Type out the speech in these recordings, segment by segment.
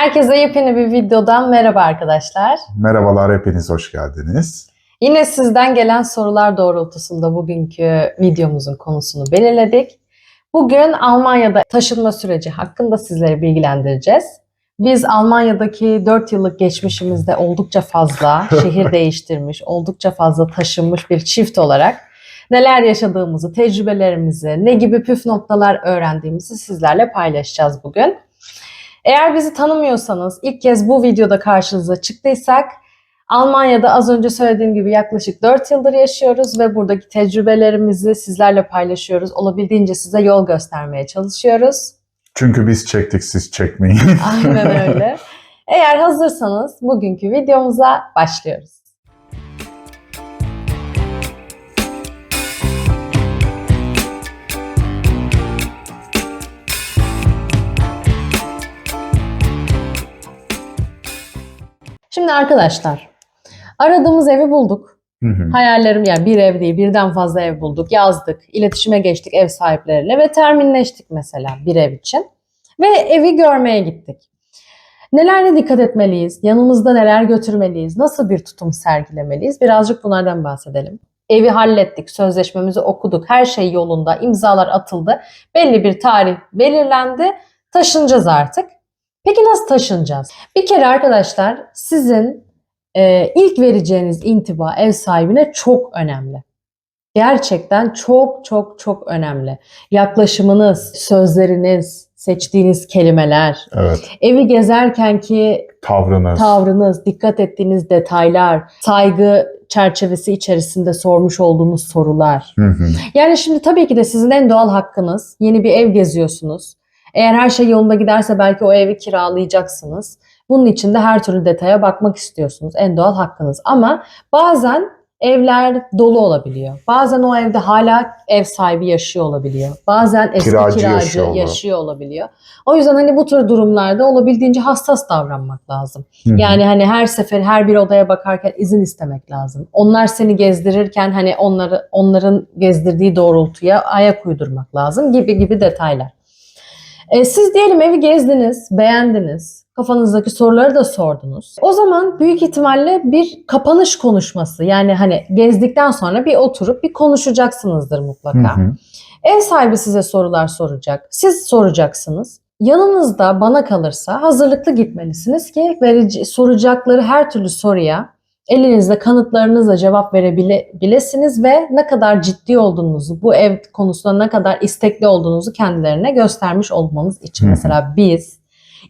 Herkese yepyeni bir videodan merhaba arkadaşlar. Merhabalar, hepiniz hoş geldiniz. Yine sizden gelen sorular doğrultusunda bugünkü videomuzun konusunu belirledik. Bugün Almanya'da taşınma süreci hakkında sizleri bilgilendireceğiz. Biz Almanya'daki 4 yıllık geçmişimizde oldukça fazla şehir değiştirmiş, oldukça fazla taşınmış bir çift olarak neler yaşadığımızı, tecrübelerimizi, ne gibi püf noktalar öğrendiğimizi sizlerle paylaşacağız bugün. Eğer bizi tanımıyorsanız, ilk kez bu videoda karşınıza çıktıysak, Almanya'da az önce söylediğim gibi yaklaşık 4 yıldır yaşıyoruz ve buradaki tecrübelerimizi sizlerle paylaşıyoruz. Olabildiğince size yol göstermeye çalışıyoruz. Çünkü biz çektik, siz çekmeyin. Aynen öyle. Eğer hazırsanız bugünkü videomuza başlıyoruz. Şimdi arkadaşlar, aradığımız evi bulduk. Hayallerim yani bir ev değil, birden fazla ev bulduk, yazdık, iletişime geçtik ev sahipleriyle ve terminleştik mesela bir ev için. Ve evi görmeye gittik. Nelere dikkat etmeliyiz, yanımızda neler götürmeliyiz, nasıl bir tutum sergilemeliyiz, birazcık bunlardan bahsedelim. Evi hallettik, sözleşmemizi okuduk, her şey yolunda, imzalar atıldı, belli bir tarih belirlendi, taşınacağız artık. Peki nasıl taşınacağız? Bir kere arkadaşlar sizin ilk vereceğiniz intiba ev sahibine çok önemli. Gerçekten çok önemli. Yaklaşımınız, sözleriniz, seçtiğiniz kelimeler, Evet. evi gezerkenki tavrınız, dikkat ettiğiniz detaylar, saygı çerçevesi içerisinde sormuş olduğunuz sorular. Yani şimdi tabii ki de sizin en doğal hakkınız, yeni bir ev geziyorsunuz. Eğer her şey yolunda giderse belki o evi kiralayacaksınız. Bunun için de her türlü detaya bakmak istiyorsunuz. En doğal hakkınız. Ama bazen evler dolu olabiliyor. Bazen o evde hala ev sahibi yaşıyor olabiliyor. Bazen eski kiracı yaşıyor olabiliyor. O yüzden hani bu tür durumlarda olabildiğince hassas davranmak lazım. Yani hani her sefer her bir odaya bakarken izin istemek lazım. Onlar seni gezdirirken hani onların gezdirdiği doğrultuya ayak uydurmak lazım gibi detaylar. Siz diyelim evi gezdiniz, beğendiniz, kafanızdaki soruları da sordunuz. O zaman büyük ihtimalle bir kapanış konuşması, yani hani gezdikten sonra bir oturup bir konuşacaksınızdır mutlaka. Ev sahibi size sorular soracak, siz soracaksınız. Yanınızda bana kalırsa hazırlıklı gitmelisiniz ki soracakları her türlü soruya elinizde kanıtlarınızla cevap verebilirsiniz ve ne kadar ciddi olduğunuzu, bu ev konusunda ne kadar istekli olduğunuzu kendilerine göstermiş olmanız için. Mesela biz,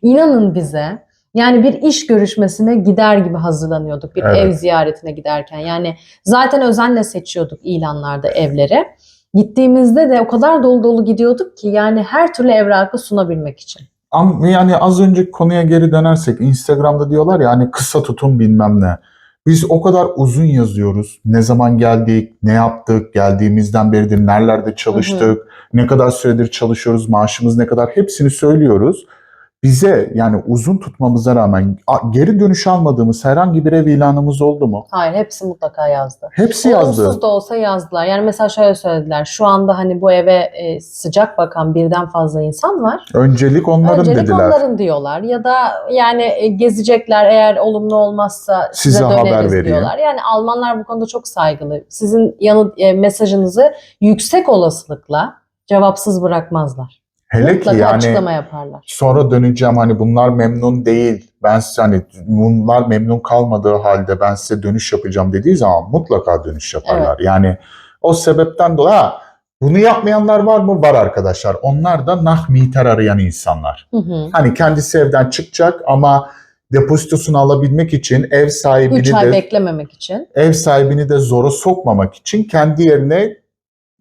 inanın bize, yani bir iş görüşmesine gider gibi hazırlanıyorduk bir ev ziyaretine giderken. Yani zaten özenle seçiyorduk ilanlarda evleri. Gittiğimizde de o kadar dolu dolu gidiyorduk ki yani her türlü evrakı sunabilmek için. Yani az önceki konuya geri dönersek, Instagram'da diyorlar ya hani kısa tutun bilmem ne. Biz o kadar uzun yazıyoruz. Ne zaman geldik, ne yaptık, geldiğimizden beridir nerelerde çalıştık, ne kadar süredir çalışıyoruz, maaşımız ne kadar, hepsini söylüyoruz. Bize yani uzun tutmamıza rağmen geri dönüş almadığımız herhangi bir ev ilanımız oldu mu? Hayır, hepsi mutlaka yazdı. Hepsi yazdı. Olumsuz da olsa yazdılar. Yani mesela şöyle söylediler. Şu anda hani bu eve sıcak bakan birden fazla insan var. Öncelik onların dediler. Öncelik onların diyorlar. Ya da yani gezecekler, eğer olumlu olmazsa size haber döneriz diyorlar. Yani Almanlar bu konuda çok saygılı. Sizin mesajınızı yüksek olasılıkla cevapsız bırakmazlar. Hele mutlaka ki yani açıklama yaparlar. Sonra döneceğim hani bunlar memnun değil, ben size hani bunlar memnun kalmadığı halde ben size dönüş yapacağım dediği zaman mutlaka dönüş yaparlar. Evet. Yani o sebepten dolayı bunu yapmayanlar var mı? Var arkadaşlar. Onlar da Nachmieter arayan insanlar. Hani kendisi evden çıkacak ama depozitosunu alabilmek için ev sahibini 3 ay beklememek için. Ev sahibini de zora sokmamak için kendi yerine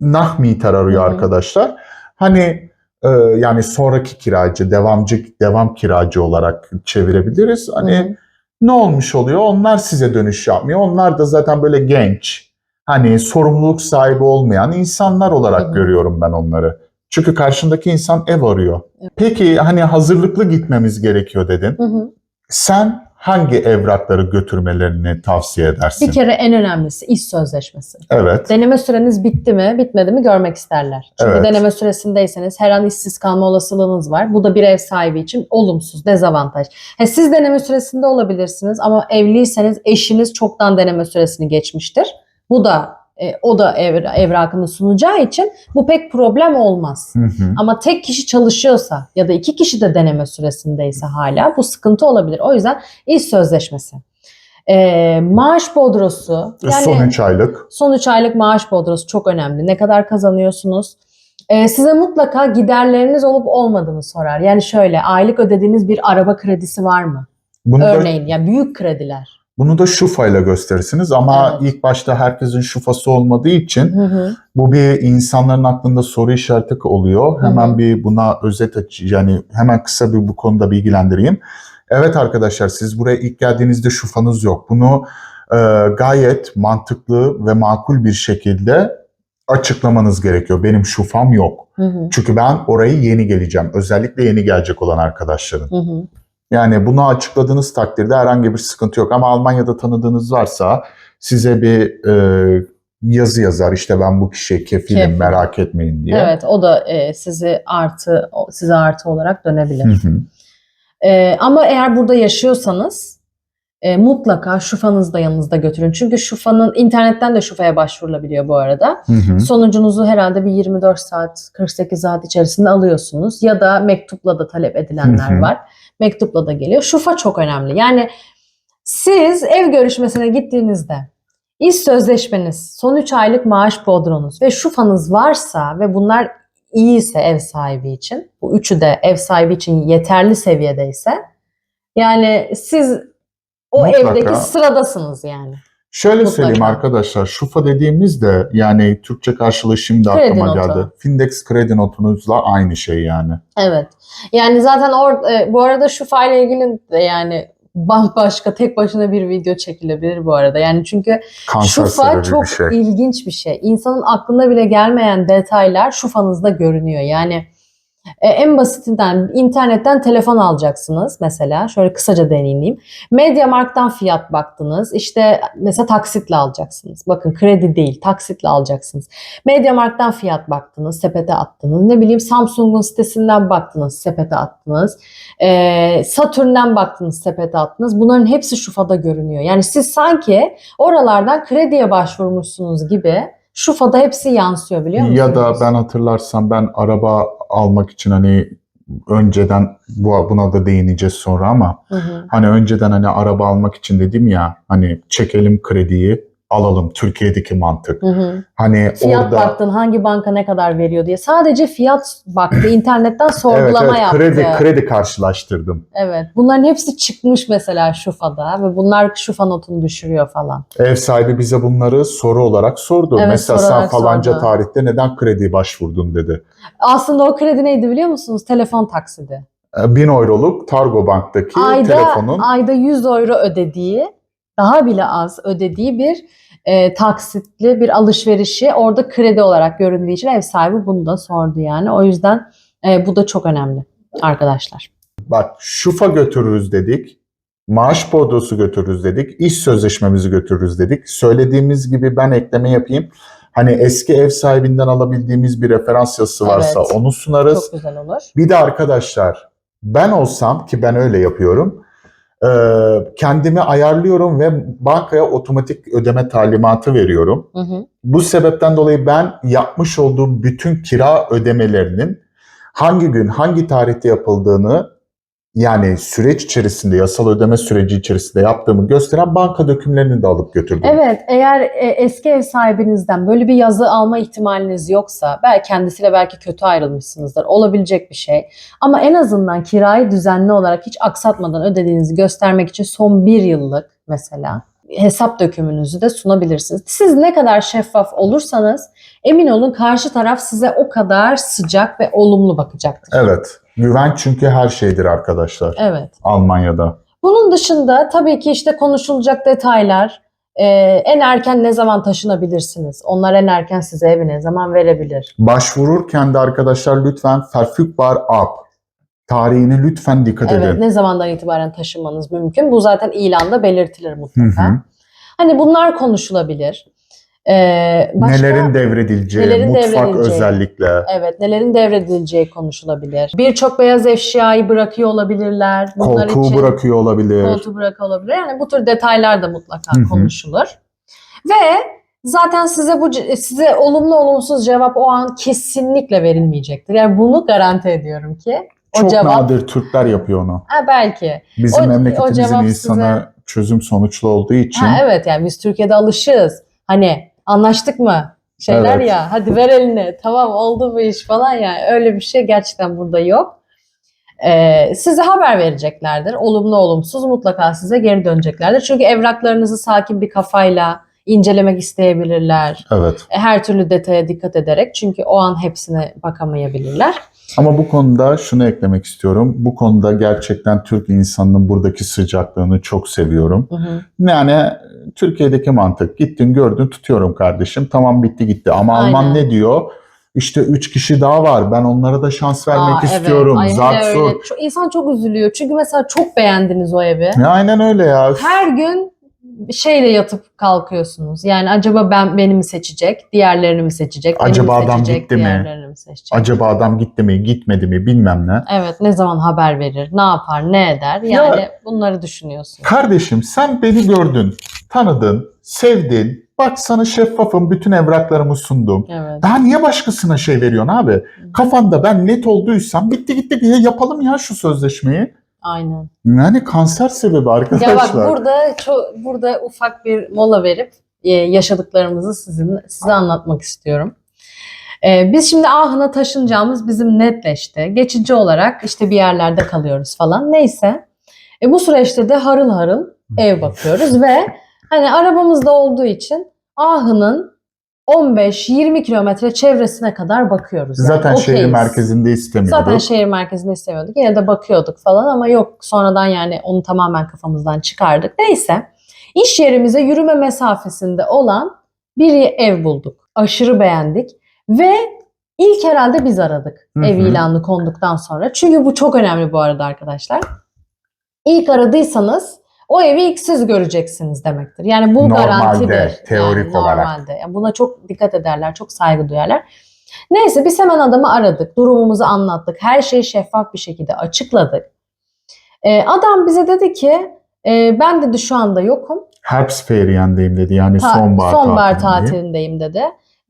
Nachmieter arıyor arkadaşlar. Hani yani sonraki kiracı, devam kiracı olarak çevirebiliriz. Hani ne olmuş oluyor? Onlar size dönüş yapmıyor. Onlar da zaten böyle genç, hani sorumluluk sahibi olmayan insanlar olarak görüyorum ben onları. Çünkü karşındaki insan ev arıyor. Peki hani hazırlıklı gitmemiz gerekiyor dedin. Sen hangi evrakları götürmelerini tavsiye edersin? Bir kere en önemlisi iş sözleşmesi. Evet. Deneme süreniz bitti mi, bitmedi mi görmek isterler. Çünkü Evet. deneme süresindeyseniz her an işsiz kalma olasılığınız var. Bu da bir ev sahibi için olumsuz, dezavantaj. Siz deneme süresinde olabilirsiniz ama evliyseniz eşiniz çoktan deneme süresini geçmiştir. Bu da o da evrakını sunacağı için bu pek problem olmaz. Ama tek kişi çalışıyorsa ya da 2 kişi de deneme süresindeyse hala bu sıkıntı olabilir. O yüzden iş sözleşmesi. Maaş bodrosu. Yani son 3 aylık. Son 3 aylık maaş bodrosu çok önemli. Ne kadar kazanıyorsunuz? Size mutlaka giderleriniz olup olmadığını sorar. Yani şöyle, aylık ödediğiniz bir araba kredisi var mı? Örneğin yani büyük krediler. Bunu da şufayla gösterirsiniz ama ilk başta herkesin şufası olmadığı için bu bir insanların aklında soru işareti oluyor. Hemen bir buna yani hemen kısa bir bu konuda bilgilendireyim. Evet arkadaşlar, siz buraya ilk geldiğinizde şufanız yok. Bunu gayet mantıklı ve makul bir şekilde açıklamanız gerekiyor. Benim şufam yok. Çünkü ben oraya yeni geleceğim. Özellikle yeni gelecek olan arkadaşların. Yani bunu açıkladığınız takdirde herhangi bir sıkıntı yok. Ama Almanya'da tanıdığınız varsa size bir yazı yazar. İşte ben bu kişiye kefilim, merak etmeyin diye. Evet, o da size artı olarak dönebilir. Ama eğer burada yaşıyorsanız mutlaka şufanızı da yanınızda götürün. Çünkü internetten de şufaya başvurulabiliyor bu arada. Sonucunuzu herhalde bir 24 saat, 48 saat içerisinde alıyorsunuz. Ya da mektupla da talep edilenler var. Mektupla da geliyor. Şufa çok önemli. Yani siz ev görüşmesine gittiğinizde iş sözleşmeniz, son 3 aylık maaş bodronuz ve şufanız varsa ve bunlar iyiyse ev sahibi için, bu üçü de ev sahibi için yeterli seviyedeyse, yani siz o evdeki sıradasınız yani. Şöyle söyleyeyim arkadaşlar, şufa dediğimizde yani Türkçe karşılığı şimdi aklıma geldi. Findex kredi notunuzla aynı şey yani. Evet. Yani zaten bu arada şufa ile ilgili de yani bambaşka tek başına bir video çekilebilir bu arada. Yani çünkü şufa çok ilginç bir şey. İnsanın aklına bile gelmeyen detaylar şufanızda görünüyor. Yani en basitinden internetten telefon alacaksınız mesela. Şöyle kısaca deneyimleyeyim. MediaMarkt'tan fiyat baktınız. İşte mesela taksitle alacaksınız. Bakın kredi değil, taksitle alacaksınız. MediaMarkt'tan fiyat baktınız, sepete attınız. Ne bileyim Samsung'un sitesinden baktınız, sepete attınız. Satürn'den baktınız, sepete attınız. Bunların hepsi şufada görünüyor. Yani siz sanki oralardan krediye başvurmuşsunuz gibi şufada hepsi yansıyor, biliyor musunuz? Ya da ben hatırlarsam ben araba almak için hani önceden buna da değineceğiz sonra ama hani önceden hani araba almak için dedim ya, hani çekelim krediyi alalım, Türkiye'deki mantık. Hani fiyat orada baktın, hangi banka ne kadar veriyor diye. Sadece fiyat baktı, internetten sorgulama yaptı. Kredi karşılaştırdım. Evet. Bunların hepsi çıkmış mesela şufada ve bunlar şufa notunu düşürüyor falan. Ev sahibi bize bunları soru olarak sordu. Evet, mesela sen falanca tarihte neden krediye başvurdun dedi. Aslında o kredi neydi biliyor musunuz? Telefon taksidi. 1000 euroluk Targo Bank'taki telefonun. Ayda 100 euro ödediği, daha bile az ödediği bir taksitli bir alışverişi orada kredi olarak göründüğü için ev sahibi bunu da sordu yani. O yüzden bu da çok önemli arkadaşlar. Bak, şufa götürürüz dedik, maaş bodrosu götürürüz dedik, iş sözleşmemizi götürürüz dedik. Söylediğimiz gibi ben ekleme yapayım. Hani eski ev sahibinden alabildiğimiz bir referans yazısı varsa onu sunarız. Çok güzel olur. Bir de arkadaşlar, ben olsam, ki ben öyle yapıyorum, kendimi ayarlıyorum ve bankaya otomatik ödeme talimatı veriyorum. Bu sebepten dolayı ben yapmış olduğum bütün kira ödemelerinin hangi gün, hangi tarihte yapıldığını, yani süreç içerisinde, yasal ödeme süreci içerisinde yaptığımı gösteren banka dökümlerini de alıp götürdüm. Evet, eğer eski ev sahibinizden böyle bir yazı alma ihtimaliniz yoksa, belki kendisiyle belki kötü ayrılmışsınızdır, olabilecek bir şey. Ama en azından kirayı düzenli olarak hiç aksatmadan ödediğinizi göstermek için son 1 yıllık mesela hesap dökümünüzü de sunabilirsiniz. Siz ne kadar şeffaf olursanız emin olun karşı taraf size o kadar sıcak ve olumlu bakacaktır. Evet. Güven çünkü her şeydir arkadaşlar. Evet. Almanya'da. Bunun dışında tabii ki işte konuşulacak detaylar, en erken ne zaman taşınabilirsiniz? Onlar en erken size evi ne zaman verebilir? Başvururken de arkadaşlar lütfen verfügbar ab Tarihine lütfen dikkat Evet, edin. ne zamandan itibaren taşınmanız mümkün? Bu zaten ilanda belirtilir mutlaka. Hı hı. Hani bunlar konuşulabilir. Nelerin devredileceği, nelerin mutfak devredileceği. özellikle. Evet, nelerin devredileceği konuşulabilir. Birçok beyaz eşyayı bırakıyor olabilirler. Bunlar Koltuğu için bırakıyor olabilir. koltuğu bırakıyor olabilir. Yani bu tür detaylar da mutlaka Hı hı. konuşulur. Ve zaten size olumlu olumsuz cevap o an kesinlikle verilmeyecektir. Yani bunu garanti ediyorum ki o Çok cevap nadir Türkler yapıyor onu. belki Bizim o memleketimizin cevap insanı çözüm sonuçlu olduğu için. evet, yani biz Türkiye'de alışığız. Hani anlaştık mı? Şeyler Evet. ya, hadi ver elini, tamam oldu bu iş falan, yani öyle bir şey gerçekten burada yok. Size haber vereceklerdir. Olumlu olumsuz mutlaka size geri döneceklerdir. Çünkü evraklarınızı sakin bir kafayla incelemek isteyebilirler. Evet. Her türlü detaya dikkat ederek, çünkü o an hepsine bakamayabilirler. Ama bu konuda şunu eklemek istiyorum. Bu konuda gerçekten Türk insanının buradaki sıcaklığını çok seviyorum. Hı hı. Yani Türkiye'deki mantık. Gittin gördün tutuyorum kardeşim. Tamam bitti gitti. Ama Aynen. Alman ne diyor? İşte 3 kişi daha var. Ben onlara da şans vermek Evet. istiyorum. Ay, hele Zart öyle. zurt. İnsan çok üzülüyor. Çünkü mesela çok beğendiniz o evi. Ya aynen öyle ya. Her gün şeyle yatıp kalkıyorsunuz. Yani acaba beni mi seçecek, diğerlerini mi seçecek, beni Acaba mi adam seçecek, gitti mi? diğerlerini mi seçecek? Acaba adam gitti mi, gitmedi mi bilmem ne. Evet, ne zaman haber verir, ne yapar, ne eder? Yani bunları düşünüyorsun. Kardeşim sen beni gördün, tanıdın, sevdin. Bak sana şeffafım, bütün evraklarımı sundum. Evet. Daha niye başkasına şey veriyorsun abi? Kafanda ben net olduysam bitti gitti diye yapalım ya şu sözleşmeyi. Aynen. Yani kanser sebebi arkadaşlar. Ya bak, burada ufak bir mola verip yaşadıklarımızı size anlatmak istiyorum. Biz şimdi Ahın'a taşınacağımız bizim netleşti. Geçici olarak işte bir yerlerde kalıyoruz falan. Neyse. Bu süreçte de harıl harıl ev bakıyoruz ve hani arabamızda olduğu için Ahın'ın 15-20 kilometre çevresine kadar bakıyoruz. Yani. Zaten şehir Okeyiz. merkezinde istemiyorduk. Zaten şehir merkezinde istemiyorduk. Yine de bakıyorduk falan ama yok, sonradan yani onu tamamen kafamızdan çıkardık. Neyse, iş yerimize yürüme mesafesinde olan bir ev bulduk. Aşırı beğendik ve ilk herhalde biz aradık ev ilanı konduktan sonra. Çünkü bu çok önemli bu arada arkadaşlar. İlk aradıysanız o evi ilk siz göreceksiniz demektir. Yani bu Normalde, garantidir. teorik yani olarak. normalde. Yani buna çok dikkat ederler, çok saygı duyarlar. Neyse, biz hemen adamı aradık, durumumuzu anlattık, her şeyi şeffaf bir şekilde açıkladık. Adam bize dedi ki, ben dedi şu anda yokum. Herbstferien'deyim dedi, yani Sonbahar tatilindeyim dedi.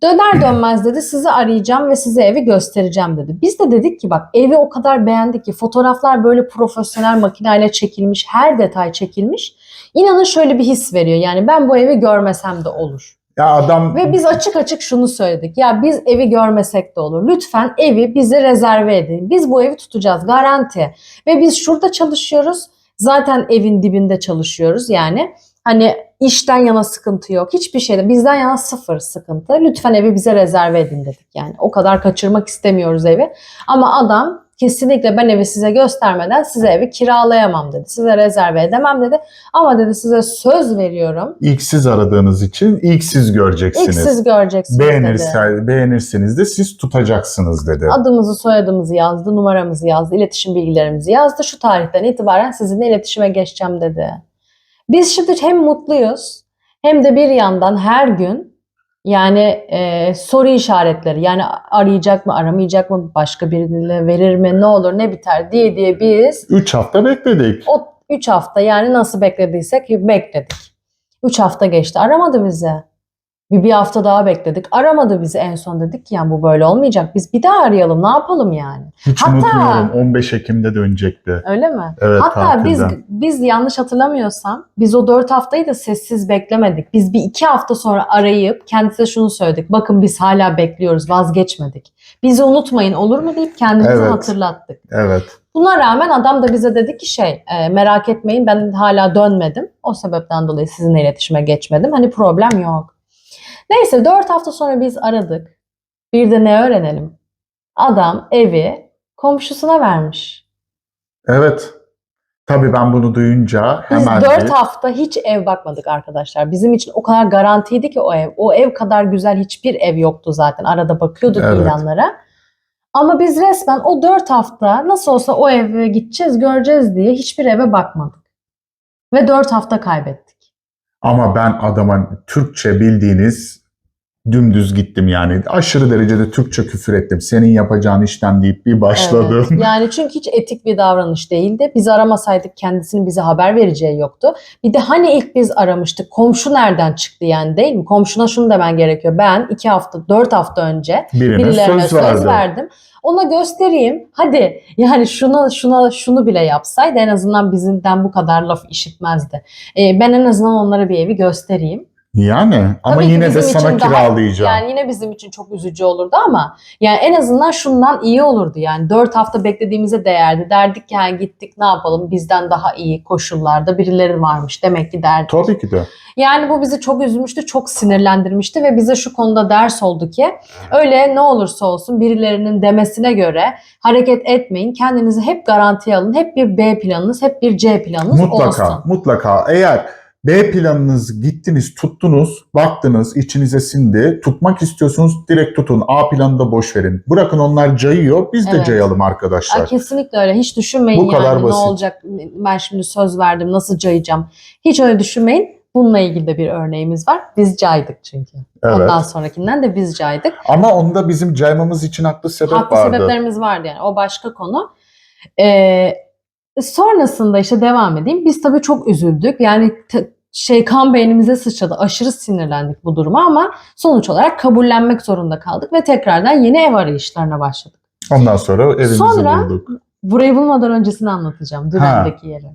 Döner dönmez dedi sizi arayacağım ve size evi göstereceğim dedi. Biz de dedik ki bak, evi o kadar beğendik ki, fotoğraflar böyle profesyonel makineyle çekilmiş, her detay çekilmiş. İnanın şöyle bir his veriyor, yani ben bu evi görmesem de olur. Ya adam... Ve biz açık açık şunu söyledik. Ya biz evi görmesek de olur. Lütfen evi bize rezerve edin. Biz bu evi tutacağız, garanti. Ve biz şurada çalışıyoruz. Zaten evin dibinde çalışıyoruz yani. Hani işten yana sıkıntı yok. Hiçbir şeyde bizden yana sıfır sıkıntı. Lütfen evi bize rezerve edin dedik yani. O kadar kaçırmak istemiyoruz evi. Ama adam kesinlikle ben evi size göstermeden size evi kiralayamam dedi. Size rezerve edemem dedi. Ama dedi size söz veriyorum. İlk siz aradığınız için ilk siz göreceksiniz. İlk siz göreceksiniz dedi. Beğenirseniz de siz tutacaksınız dedi. Adımızı, soyadımızı yazdı, numaramızı yazdı, iletişim bilgilerimizi yazdı. Şu tarihten itibaren sizinle iletişime geçeceğim dedi. Biz şimdi hem mutluyuz hem de bir yandan her gün yani soru işaretleri, yani arayacak mı, aramayacak mı, başka biriyle verir mi, ne olur ne biter diye biz 3 hafta bekledik. O 3 hafta yani nasıl beklediysek bekledik. 3 hafta geçti, aramadı bizi. Bir hafta daha bekledik. Aramadı bizi, en son dedik ki yani bu böyle olmayacak. Biz bir daha arayalım, ne yapalım yani. Hiç unutmuyorum, 15 Ekim'de dönecekti. Öyle mi? Evet, hatta biz yanlış hatırlamıyorsam biz o 4 haftayı da sessiz beklemedik. Biz bir 2 hafta sonra arayıp kendisine şunu söyledik. Bakın biz hala bekliyoruz, vazgeçmedik. Bizi unutmayın olur mu deyip kendimizi hatırlattık. Evet. Buna rağmen adam da bize dedi ki merak etmeyin, ben hala dönmedim. O sebepten dolayı sizinle iletişime geçmedim. Hani problem yok. Neyse, 4 hafta sonra biz aradık. Bir de ne öğrenelim? Adam evi komşusuna vermiş. Evet. Tabii ben bunu duyunca hemen... Biz 4 hafta hiç ev bakmadık arkadaşlar. Bizim için o kadar garantiydi ki o ev. O ev kadar güzel hiçbir ev yoktu zaten. Arada bakıyorduk ilanlara. Ama biz resmen o 4 hafta nasıl olsa o eve gideceğiz, göreceğiz diye hiçbir eve bakmadık. Ve 4 hafta kaybettik. Ama ben adama Türkçe bildiğiniz dümdüz gittim yani. Aşırı derecede Türkçe küfür ettim. Senin yapacağın işten deyip bir başladım. Evet. Yani çünkü hiç etik bir davranış değildi. Biz aramasaydık kendisinin bize haber vereceği yoktu. Bir de hani ilk biz aramıştık. Komşu nereden çıktı yani, değil mi? Komşuna şunu demen gerekiyor. Ben 2 hafta, 4 hafta önce birilerine söz verdim. Ona göstereyim. Hadi yani şunu bile yapsaydı en azından bizimden bu kadar laf işitmezdi. Ben en azından onlara bir evi göstereyim. Yani ama Tabii ki yine de bizim sana için daha, kiralayacağım. yani yine bizim için çok üzücü olurdu ama yani en azından şundan iyi olurdu yani 4 hafta beklediğimize değerdi. Derdik ki yani gittik, ne yapalım, bizden daha iyi koşullarda birileri varmış demek ki derdik. Tabii ki de. Yani bu bizi çok üzmüştü, çok sinirlendirmişti ve bize şu konuda ders oldu ki öyle ne olursa olsun birilerinin demesine göre hareket etmeyin. Kendinizi hep garantiye alın. Hep bir B planınız, hep bir C planınız olsun. Mutlaka. Eğer B planınız gittiniz, tuttunuz, baktınız, içinize sindi. Tutmak istiyorsunuz, direkt tutun. A planını da boş verin. Bırakın onlar cayıyor, biz de cayalım arkadaşlar. Kesinlikle öyle. Hiç düşünmeyin bu kadar yani basit. Ne olacak, ben şimdi söz verdim, nasıl cayacağım. Hiç öyle düşünmeyin. Bununla ilgili de bir örneğimiz var. Biz caydık çünkü. Evet. Ondan sonrakinden de biz caydık. Ama onda bizim caymamız için haklı sebep vardı. Haklı sebeplerimiz vardı yani. O başka konu. Sonrasında işte devam edeyim. Biz tabii çok üzüldük. Yani kan beynimize sıçradı. Aşırı sinirlendik bu duruma ama sonuç olarak kabullenmek zorunda kaldık ve tekrardan yeni ev arayışlarına başladık. Ondan sonra evimizi bulduk. Burayı bulmadan öncesini anlatacağım. Dümen'deki yeri.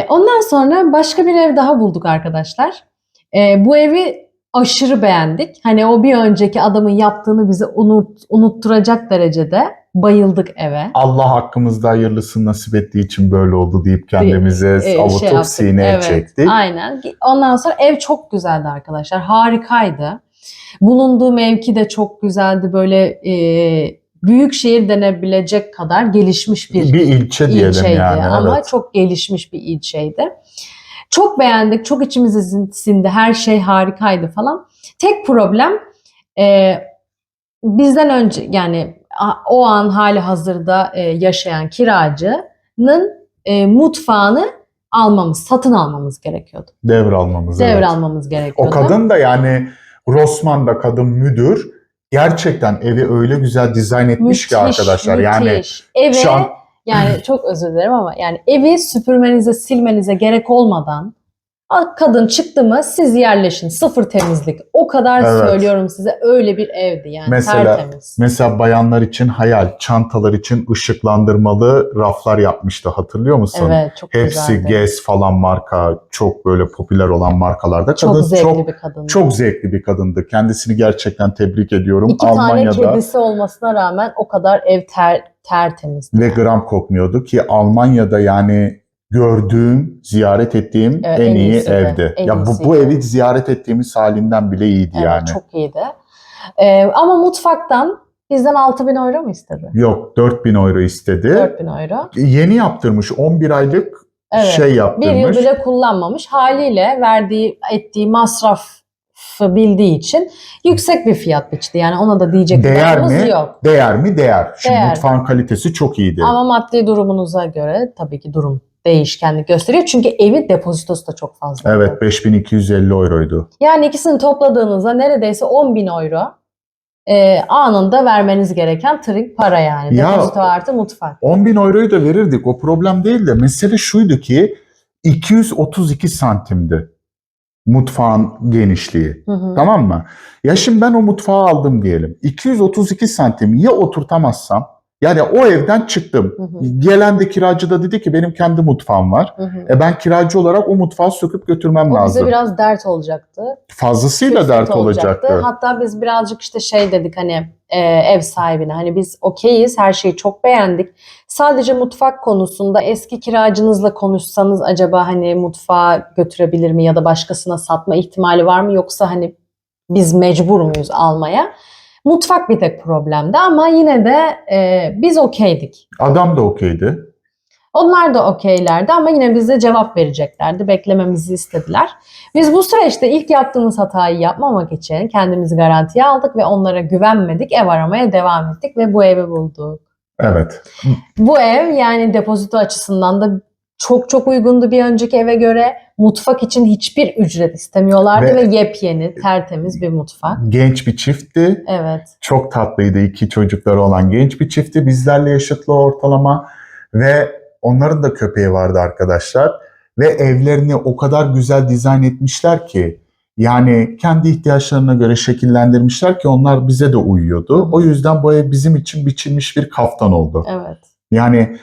Ondan sonra başka bir ev daha bulduk arkadaşlar. Bu evi aşırı beğendik. Hani o bir önceki adamın yaptığını bize unutturacak derecede bayıldık eve. Allah hakkımızda hayırlısını nasip ettiği için böyle oldu deyip kendimize avutup sineye çektik. Aynen. Ondan sonra ev çok güzeldi arkadaşlar. Harikaydı. Bulunduğu mevki de çok güzeldi. Böyle büyük şehir denebilecek kadar gelişmiş bir ilçe diyelim ilçeydi yani. Ama evet. çok gelişmiş bir ilçeydi. Çok beğendik, çok içimize sindi, her şey harikaydı falan. Tek problem bizden önce yani o an hali hazırda yaşayan kiracının mutfağını satın almamız gerekiyordu. Devralmamız gerekiyordu. O kadın da yani Rossmann da kadın müdür. Gerçekten evi öyle güzel dizayn etmiş ki arkadaşlar. Yani eve şu an... yani çok özür dilerim ama yani evi süpürmenize, silmenize gerek olmadan kadın çıktı mı siz yerleşin. Sıfır temizlik. O kadar söylüyorum size, öyle bir evdi yani, tertemiz. Mesela bayanlar için hayal, çantalar için ışıklandırmalı raflar yapmıştı, hatırlıyor musun? Evet, çok Hepsi güzeldi. Guess falan marka, çok böyle popüler olan markalarda. Çok zevkli bir kadındı. Çok zevkli bir kadındı. Kendisini gerçekten tebrik ediyorum. 2 tane kedisi olmasına rağmen o kadar ev tertemizdi. Ve gram kokmuyordu ki Almanya'da yani gördüğüm, ziyaret ettiğim en iyi evdi. Ya bu evi ziyaret ettiğimiz halinden bile iyiydi yani. Evet, çok iyiydi. Ama mutfaktan bizden 6.000 euro mu istedi? Yok, 4.000 euro istedi. 4.000 euro. Yeni yaptırmış, 11 aylık yaptırmış. 1 yıl bile kullanmamış. Haliyle ettiği masrafı bildiği için yüksek bir fiyat biçti. Yani ona da diyecek bir lafımız yok. Değer mi? Değer. Şimdi mutfağın kalitesi çok iyiydi. Ama maddi durumunuza göre tabii ki durum değişkenlik gösteriyor. Çünkü evin depozitosu da çok fazla. Evet, 5.250 euroydu. Yani ikisini topladığınızda neredeyse 10.000 euro anında vermeniz gereken trik para yani. Depozito artı mutfak. 10.000 euroyu da verirdik. O problem değil de mesele şuydu ki 232 santimdi mutfağın genişliği. Tamam mı? Ya şimdi ben o mutfağı aldım diyelim. 232 santim ya oturtamazsam, yani o evden çıktım. Gelen de kiracı da dedi ki benim kendi mutfağım var. Ben kiracı olarak o mutfağı söküp götürmem lazım. O bize biraz dert olacaktı. Fazlasıyla dert olacaktı. Hatta biz birazcık işte dedik hani ev sahibine, hani biz okeyiz, her şeyi çok beğendik. Sadece mutfak konusunda eski kiracınızla konuşsanız acaba hani mutfağı götürebilir mi ya da başkasına satma ihtimali var mı, yoksa hani biz mecbur muyuz almaya? Mutfak bir tek problemdi ama yine de biz okeydik. Adam da okeydi. Onlar da okeylerdi ama yine bize cevap vereceklerdi. Beklememizi istediler. Biz bu süreçte ilk yaptığımız hatayı yapmamak için kendimizi garantiye aldık ve onlara güvenmedik. Ev aramaya devam ettik ve bu evi bulduk. Evet. Bu ev yani depozito açısından da çok çok uygundu bir önceki eve göre. Mutfak için hiçbir ücret istemiyorlardı ve yepyeni, tertemiz bir mutfak. Genç bir çiftti. Evet. Çok tatlıydı. 2 çocukları olan genç bir çiftti. Bizlerle yaşıtlı ortalama ve onların da köpeği vardı arkadaşlar. Ve evlerini o kadar güzel dizayn etmişler ki yani kendi ihtiyaçlarına göre şekillendirmişler ki onlar bize de uyuyordu. O yüzden bu ev bizim için biçilmiş bir kaftan oldu. Evet. Yani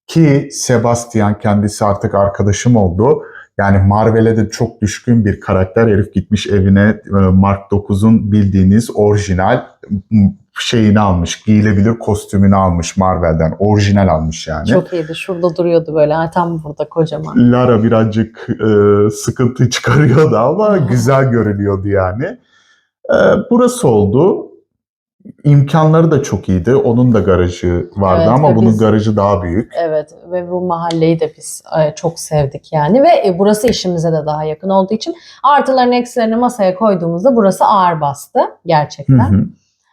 ki Sebastian kendisi artık arkadaşım oldu. Yani Marvel'e de çok düşkün bir karakter. Herif gitmiş evine Mark 9'un bildiğiniz orijinal şeyini almış. Giyilebilir kostümünü almış Marvel'den. Orijinal almış yani. Çok iyiydi. Şurada duruyordu böyle. Tam burada kocaman. Lara birazcık sıkıntı çıkarıyordu ama güzel görünüyordu yani. Burası oldu. İmkanları da çok iyiydi. Onun da garajı vardı Evet, ama bunun biz, garajı daha büyük. Evet ve bu mahalleyi de biz çok sevdik yani ve burası işimize de daha yakın olduğu için artılarını eksilerini masaya koyduğumuzda burası ağır bastı gerçekten. Hı hı.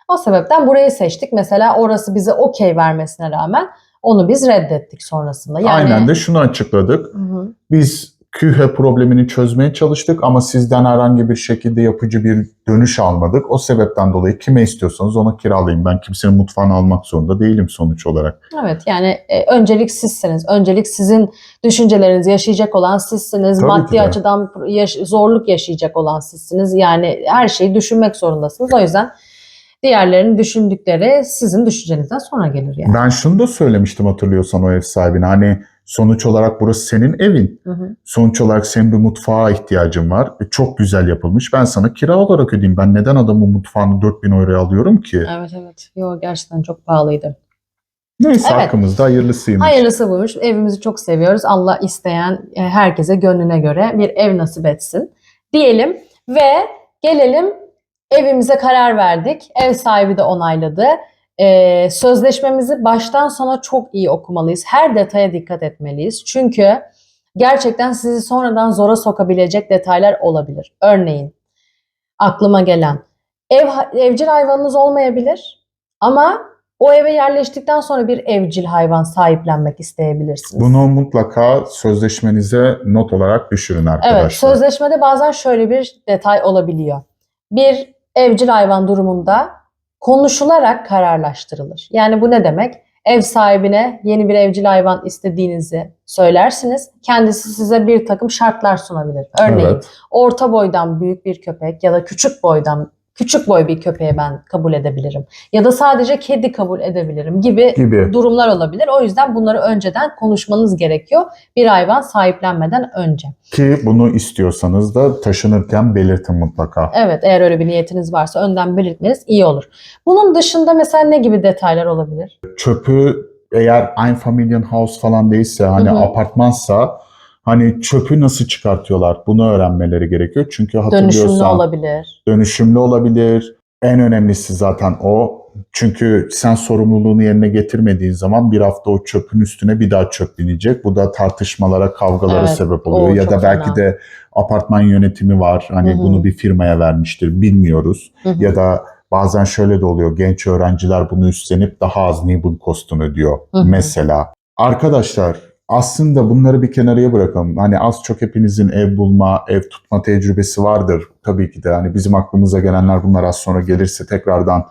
O sebepten burayı seçtik. Mesela orası bize okey vermesine rağmen onu biz reddettik sonrasında. Yani... Aynen de şunu açıkladık. Hı. Biz kühe problemini çözmeye çalıştık ama sizden herhangi bir şekilde yapıcı bir dönüş almadık. O sebepten dolayı kime istiyorsanız ona kiralayın. Ben kimsenin mutfağını almak zorunda değilim sonuç olarak. Evet yani öncelik sizsiniz. Öncelik sizin düşüncelerinizi yaşayacak olan sizsiniz. Tabii Maddi açıdan zorluk yaşayacak olan sizsiniz. Yani her şeyi düşünmek zorundasınız. O yüzden diğerlerinin düşündükleri sizin düşüncenizden sonra gelir yani. Ben şunu da söylemiştim hatırlıyorsan o ev sahibine. Hani sonuç olarak burası senin evin. Hı. Sonuç olarak senin bir mutfağa ihtiyacın var. Çok güzel yapılmış. Ben sana kira olarak ödeyeyim. Ben neden adamın mutfağını 4.000 euroya alıyorum ki? Evet. Yo, gerçekten çok pahalıydı. Neyse Evet. Hakkımızda hayırlısıymış. Hayırlısı buymuş. Evimizi çok seviyoruz. Allah isteyen herkese gönlüne göre bir ev nasip etsin diyelim ve gelelim evimize karar verdik. Ev sahibi de onayladı. Sözleşmemizi baştan sona çok iyi okumalıyız. Her detaya dikkat etmeliyiz. Çünkü gerçekten sizi sonradan zora sokabilecek detaylar olabilir. Örneğin aklıma gelen evcil hayvanınız olmayabilir ama o eve yerleştikten sonra bir evcil hayvan sahiplenmek isteyebilirsiniz. Bunu mutlaka sözleşmenize not olarak düşürün arkadaşlar. Evet, sözleşmede bazen şöyle bir detay olabiliyor. Bir evcil hayvan durumunda konuşularak kararlaştırılır. Yani bu ne demek? Ev sahibine yeni bir evcil hayvan istediğinizi söylersiniz. Kendisi size bir takım şartlar sunabilir. Örneğin orta boydan büyük bir köpek ya da küçük boy bir köpeği ben kabul edebilirim. Ya da sadece kedi kabul edebilirim gibi durumlar olabilir. O yüzden bunları önceden konuşmanız gerekiyor. Bir hayvan sahiplenmeden önce. Ki bunu istiyorsanız da taşınırken belirtin mutlaka. Evet, eğer öyle bir niyetiniz varsa önden belirtmeniz iyi olur. Bunun dışında mesela ne gibi detaylar olabilir? Çöpü eğer Einfamilienhaus falan değilse hani apartmansa hani çöpü nasıl çıkartıyorlar bunu öğrenmeleri gerekiyor. Çünkü hatırlıyorsan dönüşümlü olabilir. En önemlisi zaten o. Çünkü sen sorumluluğunu yerine getirmediğin zaman bir hafta o çöpün üstüne bir daha çöp binecek. Bu da tartışmalara, kavgalara sebep oluyor. Ya da belki de apartman yönetimi var. Hani bunu bir firmaya vermiştir. Bilmiyoruz. Ya da bazen şöyle de oluyor. Genç öğrenciler bunu üstlenip daha az Nebenkosten ödüyor. Mesela. Arkadaşlar aslında bunları bir kenarıya bırakalım. Hani az çok hepinizin ev bulma, ev tutma tecrübesi vardır. Tabii ki de hani bizim aklımıza gelenler bunlar az sonra gelirse tekrardan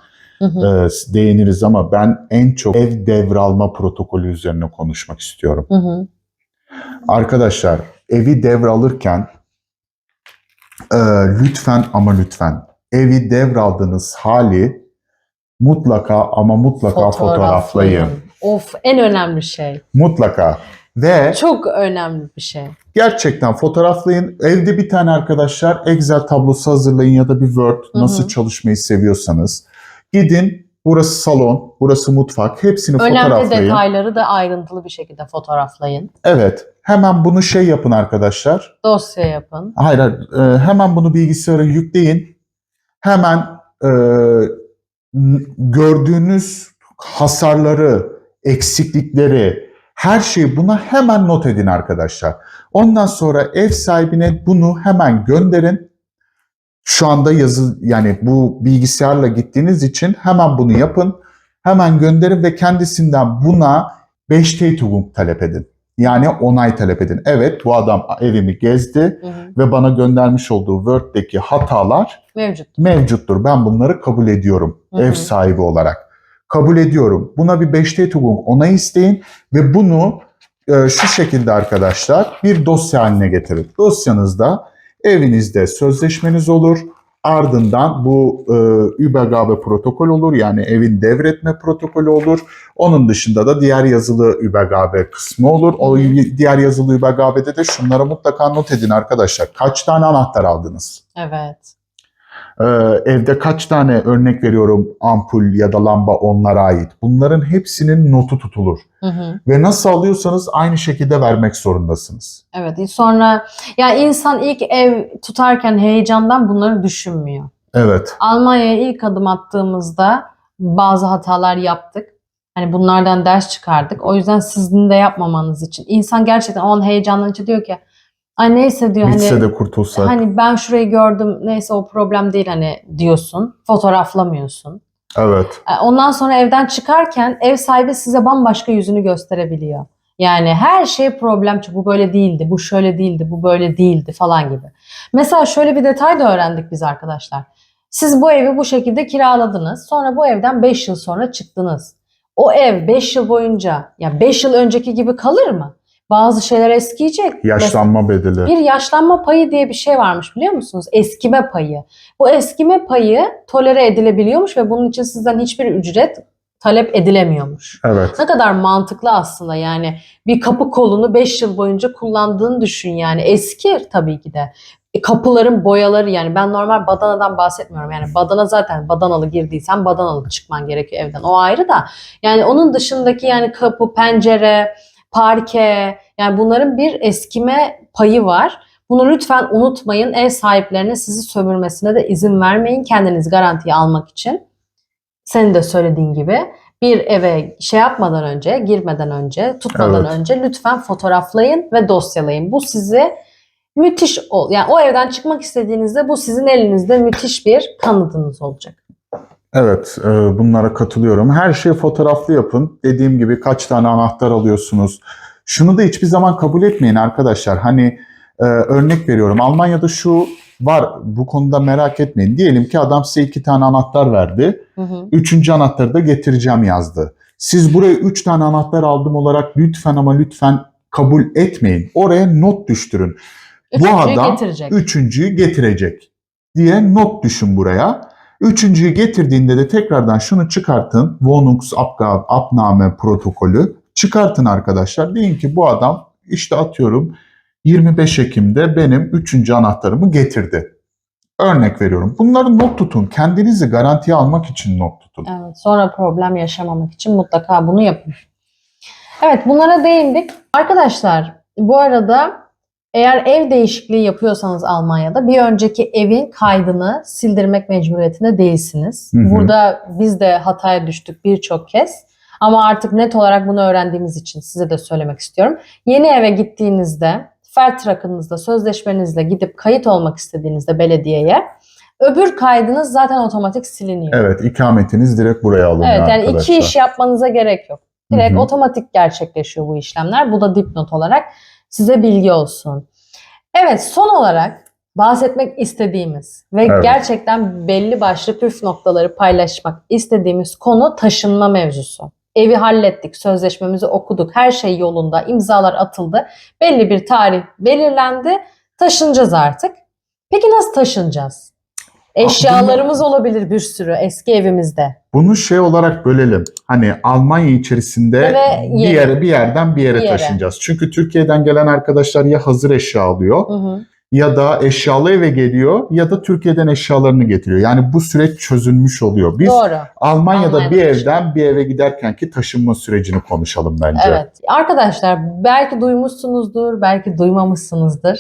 değiniriz ama ben en çok ev devralma protokolü üzerine konuşmak istiyorum. Arkadaşlar evi devralırken lütfen ama lütfen evi devraldığınız hali mutlaka ama mutlaka fotoğraflayın. Of, en önemli şey. Mutlaka. Ve çok önemli bir şey. Gerçekten fotoğraflayın. Evde bir tane arkadaşlar Excel tablosu hazırlayın ya da bir Word nasıl çalışmayı seviyorsanız. Gidin burası salon, burası mutfak hepsini fotoğraflayın. Önemli detayları da ayrıntılı bir şekilde fotoğraflayın. Evet. Hemen bunu yapın arkadaşlar. Dosya yapın. Hayır, hemen bunu bilgisayara yükleyin. Hemen gördüğünüz hasarları, eksiklikleri Her şeyi buna hemen not edin arkadaşlar. Ondan sonra ev sahibine bunu hemen gönderin. Şu anda yani bu bilgisayarla gittiğiniz için hemen bunu yapın. Hemen gönderin ve kendisinden buna Bestätigung talep edin. Yani onay talep edin. Evet, bu adam evimi gezdi ve bana göndermiş olduğu Word'deki hatalar mevcuttur. Ben bunları kabul ediyorum ev sahibi olarak. Kabul ediyorum. Buna bir Bestätigung onay isteyin ve bunu şu şekilde arkadaşlar bir dosya haline getirin. Dosyanızda evinizde sözleşmeniz olur. Ardından bu Übergabe protokol olur. Yani evin devretme protokolü olur. Onun dışında da diğer yazılı Übergabe kısmı olur. O diğer yazılı Übergabe'de de şunlara mutlaka not edin arkadaşlar. Kaç tane anahtar aldınız? Evet. Evde kaç tane, örnek veriyorum, ampul ya da lamba onlara ait. Bunların hepsinin notu tutulur. Ve nasıl alıyorsanız aynı şekilde vermek zorundasınız. Evet. Sonra ya insan ilk ev tutarken heyecandan bunları düşünmüyor. Evet. Almanya'ya ilk adım attığımızda bazı hatalar yaptık. Hani bunlardan ders çıkardık. O yüzden sizin de yapmamanız için. İnsan gerçekten o an heyecanlanınca diyor ki ay neyse diyor, bitse hani de kurtulsak. Hani ben şurayı gördüm, neyse o problem değil hani diyorsun. Fotoğraflamıyorsun. Evet. Ondan sonra evden çıkarken ev sahibi size bambaşka yüzünü gösterebiliyor. Yani her şey problem. Bu böyle değildi, bu şöyle değildi, bu böyle değildi falan gibi. Mesela şöyle bir detay da öğrendik biz arkadaşlar. Siz bu evi bu şekilde kiraladınız. Sonra bu evden 5 yıl sonra çıktınız. O ev 5 yıl boyunca, ya 5 yıl önceki gibi kalır mı? Bazı şeyler eskiyecek. Yaşlanma bedeli. Bir yaşlanma payı diye bir şey varmış, biliyor musunuz? Eskime payı. Bu eskime payı tolere edilebiliyormuş ve bunun için sizden hiçbir ücret talep edilemiyormuş. Evet. Ne kadar mantıklı aslında, yani bir kapı kolunu 5 yıl boyunca kullandığını düşün yani. Eski tabii ki de. Kapıların boyaları, yani ben normal badanadan bahsetmiyorum. Yani badana zaten badanalı girdiysen badanalı çıkman gerekiyor evden. O ayrı da. Yani onun dışındaki yani kapı, pencere, parke, yani bunların bir eskime payı var. Bunu lütfen unutmayın. Ev sahiplerine sizi sömürmesine de izin vermeyin. Kendinizi garantiye almak için. Senin de söylediğin gibi bir eve yapmadan önce, girmeden önce, tutmadan önce lütfen fotoğraflayın ve dosyalayın. Bu sizi müthiş yani o evden çıkmak istediğinizde bu sizin elinizde müthiş bir kanıtınız olacak. Evet, bunlara katılıyorum. Her şeyi fotoğraflı yapın. Dediğim gibi kaç tane anahtar alıyorsunuz. Şunu da hiçbir zaman kabul etmeyin arkadaşlar. Hani örnek veriyorum, Almanya'da şu var, bu konuda merak etmeyin. Diyelim ki adam size 2 tane anahtar verdi. 3. anahtarı da getireceğim yazdı. Siz buraya 3 tane anahtar aldım olarak lütfen ama lütfen kabul etmeyin. Oraya not düştürün. Bu adam 3.'yü getirecek diye not düşün buraya. 3.'yü getirdiğinde de tekrardan şunu çıkartın. Wohnungsabnahme protokolü çıkartın arkadaşlar. Deyin ki bu adam işte atıyorum 25 Ekim'de benim 3. anahtarımı getirdi. Örnek veriyorum. Bunları not tutun. Kendinizi garantiye almak için not tutun. Evet, sonra problem yaşamamak için mutlaka bunu yapın. Evet, bunlara değindik. Arkadaşlar bu arada eğer ev değişikliği yapıyorsanız Almanya'da bir önceki evin kaydını sildirmek mecburiyetinde değilsiniz. Burada biz de hataya düştük birçok kez. Ama artık net olarak bunu öğrendiğimiz için size de söylemek istiyorum. Yeni eve gittiğinizde, Vertrag'ınızda, sözleşmenizle gidip kayıt olmak istediğinizde belediyeye, öbür kaydınız zaten otomatik siliniyor. Evet, ikametiniz direkt buraya alınıyor arkadaşlar. Evet, yani arkadaşlar. 2 iş yapmanıza gerek yok. Direkt otomatik gerçekleşiyor bu işlemler. Bu da dipnot olarak size bilgi olsun. Evet, son olarak bahsetmek istediğimiz ve gerçekten belli başlı püf noktaları paylaşmak istediğimiz konu taşınma mevzusu. Evi hallettik, sözleşmemizi okuduk, her şey yolunda, imzalar atıldı. Belli bir tarih belirlendi, taşınacağız artık. Peki nasıl taşınacağız? Eşyalarımız olabilir bir sürü eski evimizde. Bunu olarak bölelim. Hani Almanya içerisinde bir yerden bir yere taşınacağız. Çünkü Türkiye'den gelen arkadaşlar ya hazır eşya alıyor ya da eşyalı eve geliyor ya da Türkiye'den eşyalarını getiriyor. Yani bu süreç çözülmüş oluyor. Biz Almanya'da bir evden bir eve giderkenki taşınma sürecini konuşalım bence. Evet. Arkadaşlar belki duymuşsunuzdur, belki duymamışsınızdır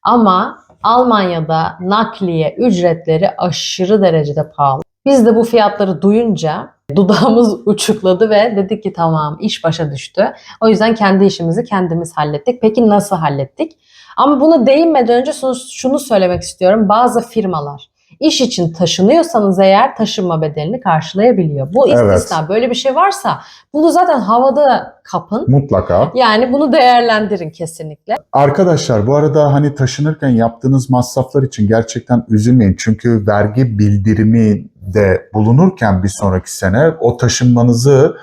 ama Almanya'da nakliye ücretleri aşırı derecede pahalı. Biz de bu fiyatları duyunca Dudağımız uçukladı ve dedik ki tamam, iş başa düştü. O yüzden kendi işimizi kendimiz hallettik. Peki nasıl hallettik? Ama buna değinmeden önce şunu söylemek istiyorum. Bazı firmalar iş için taşınıyorsanız eğer taşınma bedelini karşılayabiliyor. Bu istisna. Evet. Böyle bir şey varsa bunu zaten havada kapın. Mutlaka. Yani bunu değerlendirin kesinlikle. Arkadaşlar bu arada hani taşınırken yaptığınız masraflar için gerçekten üzülmeyin. Çünkü vergi bildirimi de bulunurken bir sonraki sene o taşınmanızı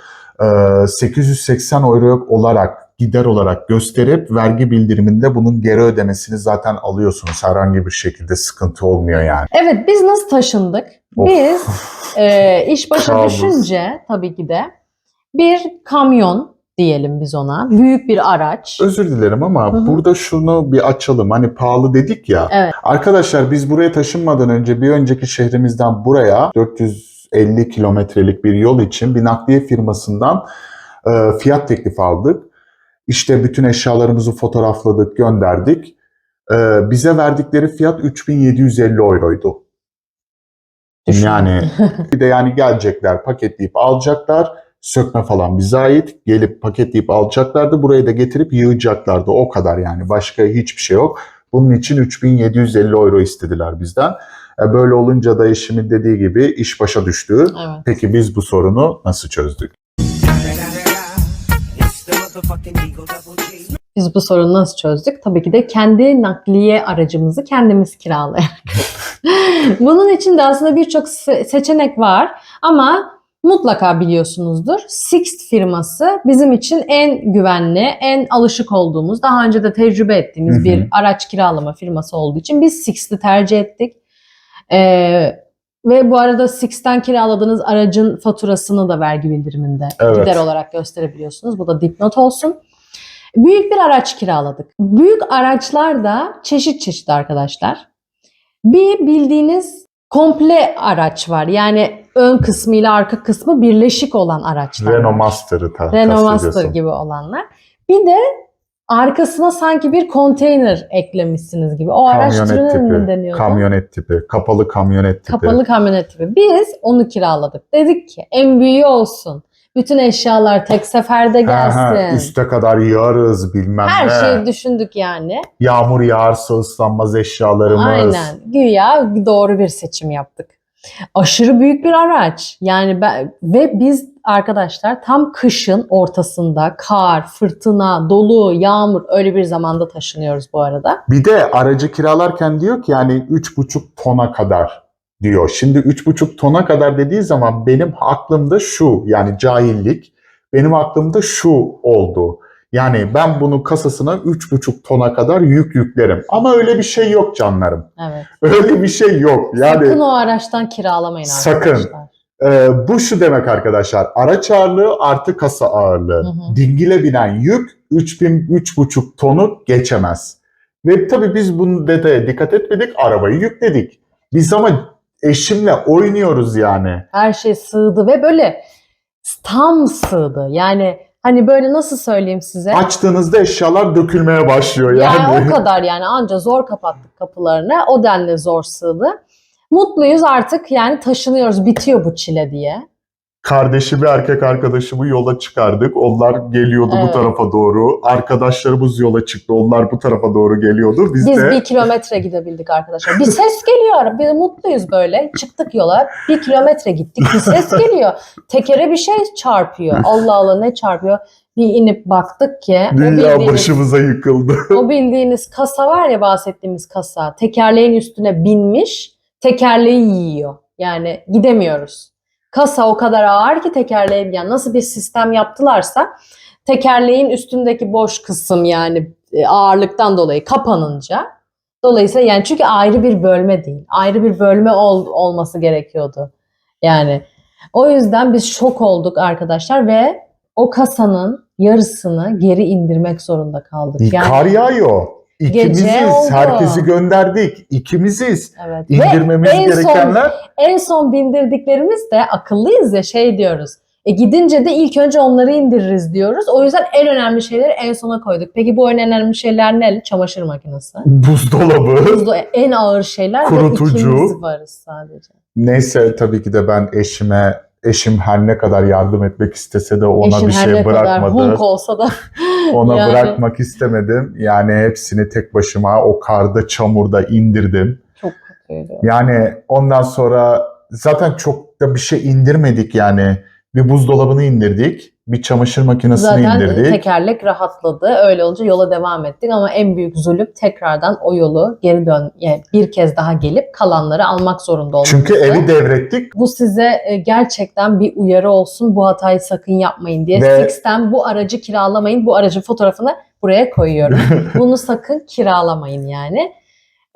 880 euro olarak gider olarak gösterip vergi bildiriminde bunun geri ödemesini zaten alıyorsunuz. Herhangi bir şekilde sıkıntı olmuyor yani. Evet, biz nasıl taşındık? Of. Biz iş başa düşünce tabii ki de bir kamyon diyelim biz ona. Büyük bir araç. Özür dilerim ama burada şunu bir açalım. Hani pahalı dedik ya. Evet. Arkadaşlar biz buraya taşınmadan önce bir önceki şehrimizden buraya 450 kilometrelik bir yol için bir nakliye firmasından fiyat teklifi aldık. İşte bütün eşyalarımızı fotoğrafladık, gönderdik. Bize verdikleri fiyat 3750 euroydu. Düşün. Yani bir de yani gelecekler, paketleyip alacaklar. Sökme falan bize ait. Gelip paketleyip alacaklardı. Buraya da getirip yığacaklardı. O kadar yani. Başka hiçbir şey yok. Bunun için 3750 euro istediler bizden. Böyle olunca da eşimin dediği gibi iş başa düştü. Evet. Peki biz bu sorunu nasıl çözdük? Biz bu sorunu nasıl çözdük? Tabii ki de kendi nakliye aracımızı kendimiz kiralayarak. Bunun için de aslında birçok seçenek var ama mutlaka biliyorsunuzdur. Sixt firması bizim için en güvenli, en alışık olduğumuz, daha önce de tecrübe ettiğimiz bir araç kiralama firması olduğu için biz Sixt'i tercih ettik. Ve bu arada Sixt'ten kiraladığınız aracın faturasını da vergi bildiriminde gider olarak gösterebiliyorsunuz. Bu da dipnot olsun. Büyük bir araç kiraladık. Büyük araçlar da çeşit çeşit arkadaşlar. Bir bildiğiniz komple araç var. Yani ön kısmı ile arka kısmı birleşik olan araçlar. Renault Master'ı Renault Master gibi olanlar. Bir de arkasına sanki bir konteyner eklemişsiniz gibi. O araç türüne mi deniyordu? Kamyonet tipi. Kapalı kamyonet tipi. Kapalı kamyonet tipi. Biz onu kiraladık. Dedik ki en büyüğü olsun. Bütün eşyalar tek seferde gelsin. Üste kadar yağarız bilmem her ne. Her şeyi düşündük yani. Yağmur yağarsa ıslanmaz eşyalarımız. Aynen. Güya doğru bir seçim yaptık. Aşırı büyük bir araç. Yani ve biz arkadaşlar tam kışın ortasında kar, fırtına, dolu, yağmur öyle bir zamanda taşınıyoruz bu arada. Bir de aracı kiralarken diyor ki yani 3,5 tona kadar diyor. Şimdi 3,5 tona kadar dediği zaman benim aklımda şu, yani cahillik, benim aklımda şu oldu. Yani ben bunu kasasına 3,5 tona kadar yüklerim. Ama öyle bir şey yok canlarım. Evet. Öyle bir şey yok. Yani sakın o araçtan kiralamayın sakın. Arkadaşlar. Bu şu demek arkadaşlar. Araç ağırlığı artı kasa ağırlığı. Dingile binen yük 3,5 tonu geçemez. Ve tabii biz bunu detaya dikkat etmedik. Arabayı yükledik. Biz ama eşimle oynuyoruz yani. Her şey sığdı ve böyle tam sığdı. Yani hani böyle nasıl söyleyeyim size? Açtığınızda eşyalar dökülmeye başlıyor yani. Yani o kadar yani anca zor kapattık kapılarını. O denli zor sığdı. Mutluyuz artık yani taşınıyoruz, bitiyor bu çile diye. Kardeşimi, erkek arkadaşımı yola çıkardık. Onlar geliyordu bu tarafa doğru. Arkadaşlarımız yola çıktı. Onlar bu tarafa doğru geliyordu. Biz de 1 kilometre gidebildik arkadaşlar. Bir ses geliyor. Biz mutluyuz böyle. Çıktık yola. 1 kilometre gittik. Bir ses geliyor. Tekere bir şey çarpıyor. Allah Allah ne çarpıyor? Bir inip baktık ki dünya başımıza yıkıldı. O bildiğiniz kasa var ya, bahsettiğimiz kasa. Tekerleğin üstüne binmiş. Tekerleği yiyor. Yani gidemiyoruz. Kasa o kadar ağır ki tekerleğin, yani nasıl bir sistem yaptılarsa tekerleğin üstündeki boş kısım yani ağırlıktan dolayı kapanınca, dolayısıyla yani çünkü ayrı bir bölme değil. Ayrı bir bölme olması gerekiyordu. Yani o yüzden biz şok olduk arkadaşlar ve o kasanın yarısını geri indirmek zorunda kaldık. Yani, kar yağıyor. İkimiziz. Herkesi gönderdik. İkimiziz. Evet. İndirmemiz gerekenler. En son bindirdiklerimiz de akıllıyız ya, şey diyoruz. Gidince de ilk önce onları indiririz diyoruz. O yüzden en önemli şeyleri en sona koyduk. Peki bu en önemli şeyler ne? Çamaşır makinesi. Buzdolabı. En ağır şeyler. Kurutucu. Ve ikimiz varız sadece. Neyse tabii ki de ben eşime eşim her ne kadar yardım etmek istese de ona Eşin bir her şey ne kadar bırakmadı. Hulk olsa da Ona yani bırakmak istemedim. Yani hepsini tek başıma o karda, çamurda indirdim. çok kötüydü. Yani ondan sonra zaten çok da bir şey indirmedik yani. Bir buzdolabını indirdik. Bir çamaşır makinesini Zaten indirdik. tekerlek rahatladı. Öyle olunca yola devam ettik ama en büyük zulüm tekrardan o yolu geri yani bir kez daha gelip kalanları almak zorunda olmamızdı. Çünkü evi devrettik. Bu size gerçekten bir uyarı olsun. Bu hatayı sakın yapmayın diye. Ve- Sixten bu aracı kiralamayın. Bu aracın fotoğrafını buraya koyuyorum. Bunu sakın kiralamayın yani.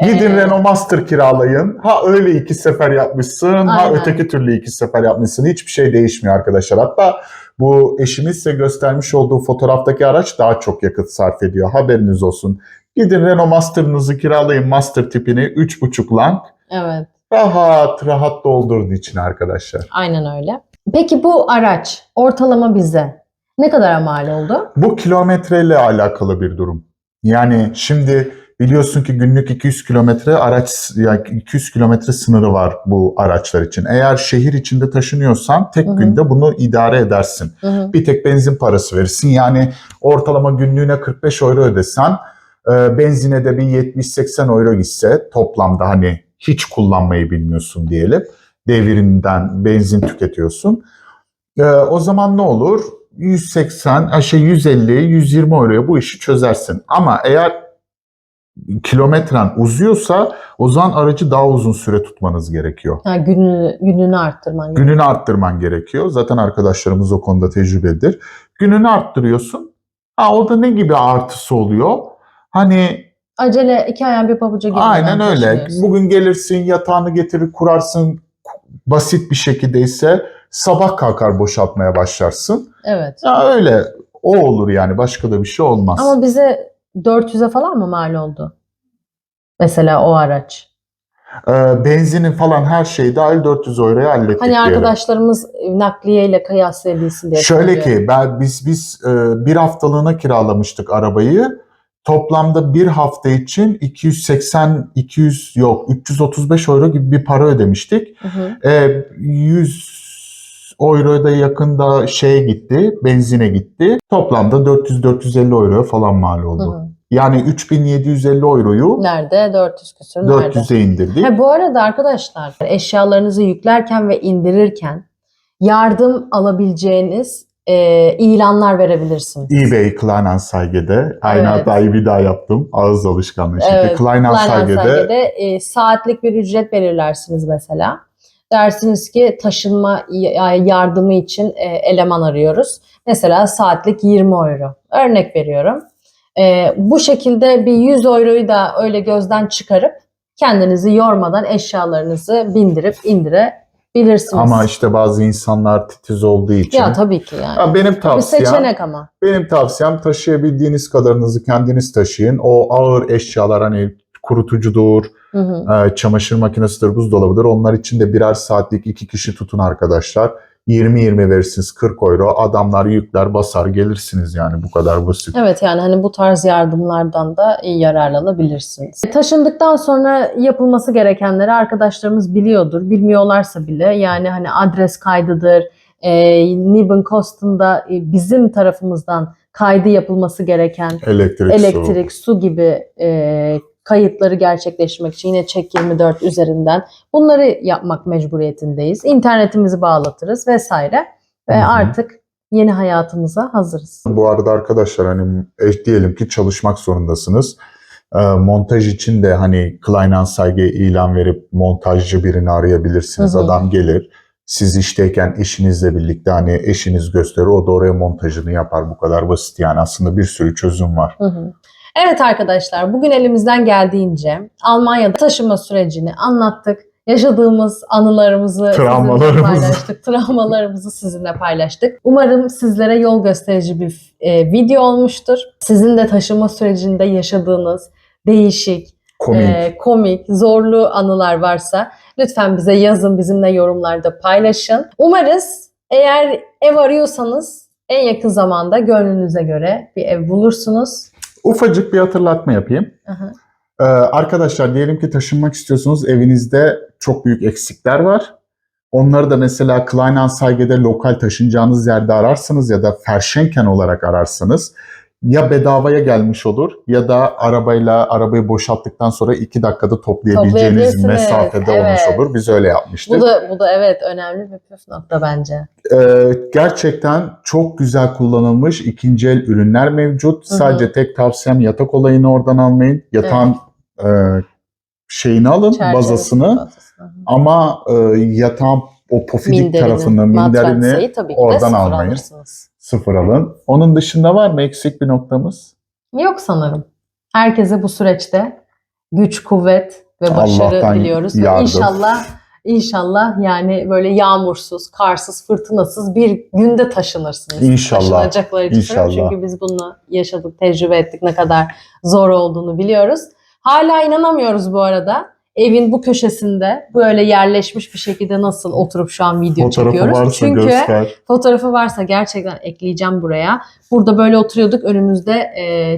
Gidin Renault Master kiralayın. Ha öyle 2 sefer yapmışsın, ha Aynen. öteki türlü 2 sefer yapmışsın. Hiçbir şey değişmiyor arkadaşlar. Hatta bu eşimiz size göstermiş olduğu fotoğraftaki araç daha çok yakıt sarf ediyor. Haberiniz olsun. Gidin Renault Master'ınızı kiralayın. Master tipini 3.5 lang. Evet. Rahat rahat doldurduğu için arkadaşlar. Aynen öyle. Peki bu araç ortalama bize ne kadar mal oldu? Bu kilometreyle alakalı bir durum. Yani şimdi biliyorsun ki günlük 200 kilometre araç, yani 200 kilometre sınırı var bu araçlar için. Eğer şehir içinde taşınıyorsan tek günde bunu idare edersin. Bir tek benzin parası verirsin. Yani ortalama günlüğüne 45 euro ödesen, benzine de bir 70-80 euro gitse toplamda, hani hiç kullanmayı bilmiyorsun diyelim. Devirinden benzin tüketiyorsun. O zaman ne olur? 150, 120 euroya bu işi çözersin. Ama eğer kilometren uzuyorsa o zaman aracı daha uzun süre tutmanız gerekiyor. Ha, gününü arttırman gerekiyor. Gününü arttırman gerekiyor. Zaten arkadaşlarımız o konuda tecrübelidir. Gününü arttırıyorsun. O da ne gibi artısı oluyor? Hani Acele 2 ayağın bir pabuca girmeden aynen öyle. taşınıyorsun. Bugün gelirsin, yatağını getirir kurarsın. Basit bir şekilde ise sabah kalkar boşaltmaya başlarsın. Evet. Ya öyle. O olur yani. Başka da bir şey olmaz. Ama bize 400'e falan mı mal oldu? Mesela o araç. Benzinin falan her şeyi dahil 400 euroya hallettik Hani diyelim. arkadaşlarımız nakliyeyle kıyaslayabilsin diye Şöyle söylüyorum. ki biz bir haftalığına kiralamıştık arabayı. Toplamda bir hafta için 335 euro gibi bir para ödemiştik. 100 euroya da yakında şeye gitti, benzine gitti. Toplamda 400-450 euroya falan mal oldu. Yani 3750 euroyu Nerede? 400 küsür 400'e indirdik. Bu arada arkadaşlar, eşyalarınızı yüklerken ve indirirken yardım alabileceğiniz ilanlar verebilirsiniz. eBay, Kleinanzeige'de. Aynı Evet. hatayı bir daha yaptım. Ağız alışkanlığı. Evet, Kleinanzeige'de saatlik bir ücret belirlersiniz mesela. Dersiniz ki taşınma yardımı için eleman arıyoruz. Mesela saatlik 20 euro. Örnek veriyorum. Bu şekilde bir 100 euroyu da öyle gözden çıkarıp kendinizi yormadan eşyalarınızı bindirip indirebilirsiniz. ama işte bazı insanlar titiz olduğu için. Ya tabii ki yani. Benim Bir tavsiyem, seçenek ama. benim tavsiyem taşıyabildiğiniz kadarınızı kendiniz taşıyın. O ağır eşyalar, hani kurutucudur, çamaşır makinesidir, buzdolabıdır. Onlar için de birer saatlik 2 kişi tutun arkadaşlar. 20-20 verirsiniz, 40 euro. Adamlar yükler, basar, gelirsiniz yani, bu kadar basit. Evet, yani hani bu tarz yardımlardan da iyi yararlanabilirsiniz. Taşındıktan sonra yapılması gerekenleri arkadaşlarımız biliyordur. Bilmiyorlarsa bile yani hani adres kaydıdır, Nebenkosten'da bizim tarafımızdan kaydı yapılması gereken elektrik, su gibi kayıtları gerçekleştirmek için yine Check24 üzerinden bunları yapmak mecburiyetindeyiz. İnternetimizi bağlatırız vesaire ve artık yeni hayatımıza hazırız. Bu arada arkadaşlar, hani diyelim ki çalışmak zorundasınız. Montaj için de hani Kleinanzeige'ye ilan verip montajcı birini arayabilirsiniz. Adam gelir. Siz işteyken eşinizle birlikte, hani eşiniz gösterir, o da oraya montajını yapar. Bu kadar basit yani, aslında bir sürü çözüm var. Evet arkadaşlar, bugün elimizden geldiğince Almanya'da taşıma sürecini anlattık. Yaşadığımız anılarımızı sizinle paylaştık. Travmalarımızı sizinle paylaştık. Umarım sizlere yol gösterici bir video olmuştur. Sizin de taşıma sürecinde yaşadığınız değişik, komik, zorlu anılar varsa lütfen bize yazın, bizimle yorumlarda paylaşın. Umarız eğer ev arıyorsanız en yakın zamanda gönlünüze göre bir ev bulursunuz. Ufacık bir hatırlatma yapayım. Arkadaşlar, diyelim ki taşınmak istiyorsunuz. Evinizde çok büyük eksikler var. Onları da mesela Kleinanzeige'de lokal taşınacağınız yerde ararsınız ya da Verschenken olarak ararsanız ya bedavaya gelmiş olur ya da arabayı boşalttıktan sonra 2 dakikada toplayabileceğiniz mesafede olmuş olur. Biz öyle yapmıştık. Bu da evet önemli bir püf nokta bence. Gerçekten çok güzel kullanılmış ikinci el ürünler mevcut. Sadece tek tavsiyem yatak olayını oradan almayın. Yatağın şeyini alın, bazasını. Ama yatağın o pofidik tarafını, minderini oradan almayın. Alırsınız. Sıfır alın. Onun dışında var mı eksik bir noktamız? Yok sanırım. Herkese bu süreçte güç, kuvvet ve başarı Allah'tan diliyoruz. yardım. İnşallah yani böyle yağmursuz, karsız, fırtınasız bir günde taşınırsınız. İnşallah. Taşınacaklar için. İnşallah. Çünkü biz bunu yaşadık, tecrübe ettik, ne kadar zor olduğunu biliyoruz. Hala inanamıyoruz bu arada. Evin bu köşesinde böyle yerleşmiş bir şekilde nasıl oturup şu an video çekiyoruz. Çünkü fotoğrafı varsa gerçekten ekleyeceğim buraya. Burada böyle oturuyorduk. Önümüzde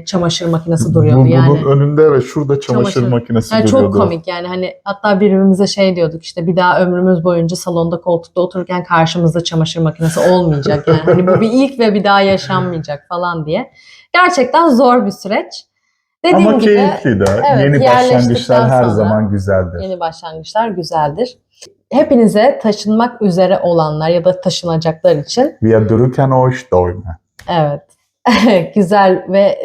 çamaşır makinesi duruyordu. Bunun önünde ve şurada çamaşır makinesi duruyordu. Çok komik yani hani hatta birbirimize şey diyorduk işte bir daha ömrümüz boyunca salonda koltukta otururken karşımızda çamaşır makinesi olmayacak. Yani hani bu bir ilk ve bir daha yaşanmayacak falan diye. Gerçekten zor bir süreç. Dediğim ama gibi, keyifli de. Evet, yeni başlangıçlar her zaman güzeldir. Yeni başlangıçlar güzeldir. Hepinize taşınmak üzere olanlar ya da taşınacaklar için Wir drücken euch Daumen. Evet. Güzel ve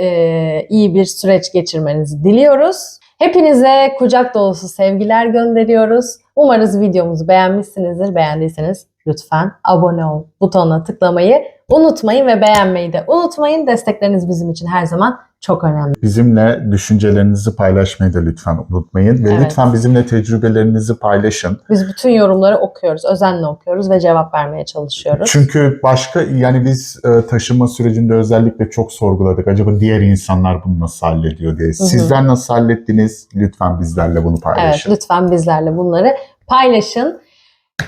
iyi bir süreç geçirmenizi diliyoruz. Hepinize kucak dolusu sevgiler gönderiyoruz. Umarız videomuzu beğenmişsinizdir. Beğendiyseniz lütfen abone ol butonuna tıklamayı unutmayın ve beğenmeyi de unutmayın. Destekleriniz bizim için her zaman çok önemli. Bizimle düşüncelerinizi paylaşmayı da lütfen unutmayın. Ve lütfen bizimle tecrübelerinizi paylaşın. Biz bütün yorumları okuyoruz, özenle okuyoruz ve cevap vermeye çalışıyoruz. Çünkü yani biz taşınma sürecinde özellikle çok sorguladık. Acaba diğer insanlar bunu nasıl hallediyor diye. Sizler nasıl hallettiniz? Lütfen bizlerle bunu paylaşın. Evet, lütfen bizlerle bunları paylaşın.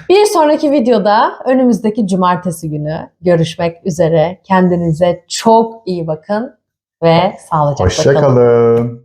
Bir sonraki videoda önümüzdeki cumartesi günü görüşmek üzere. Kendinize çok iyi bakın ve sağlıcakla kalın. Hoşça kalın.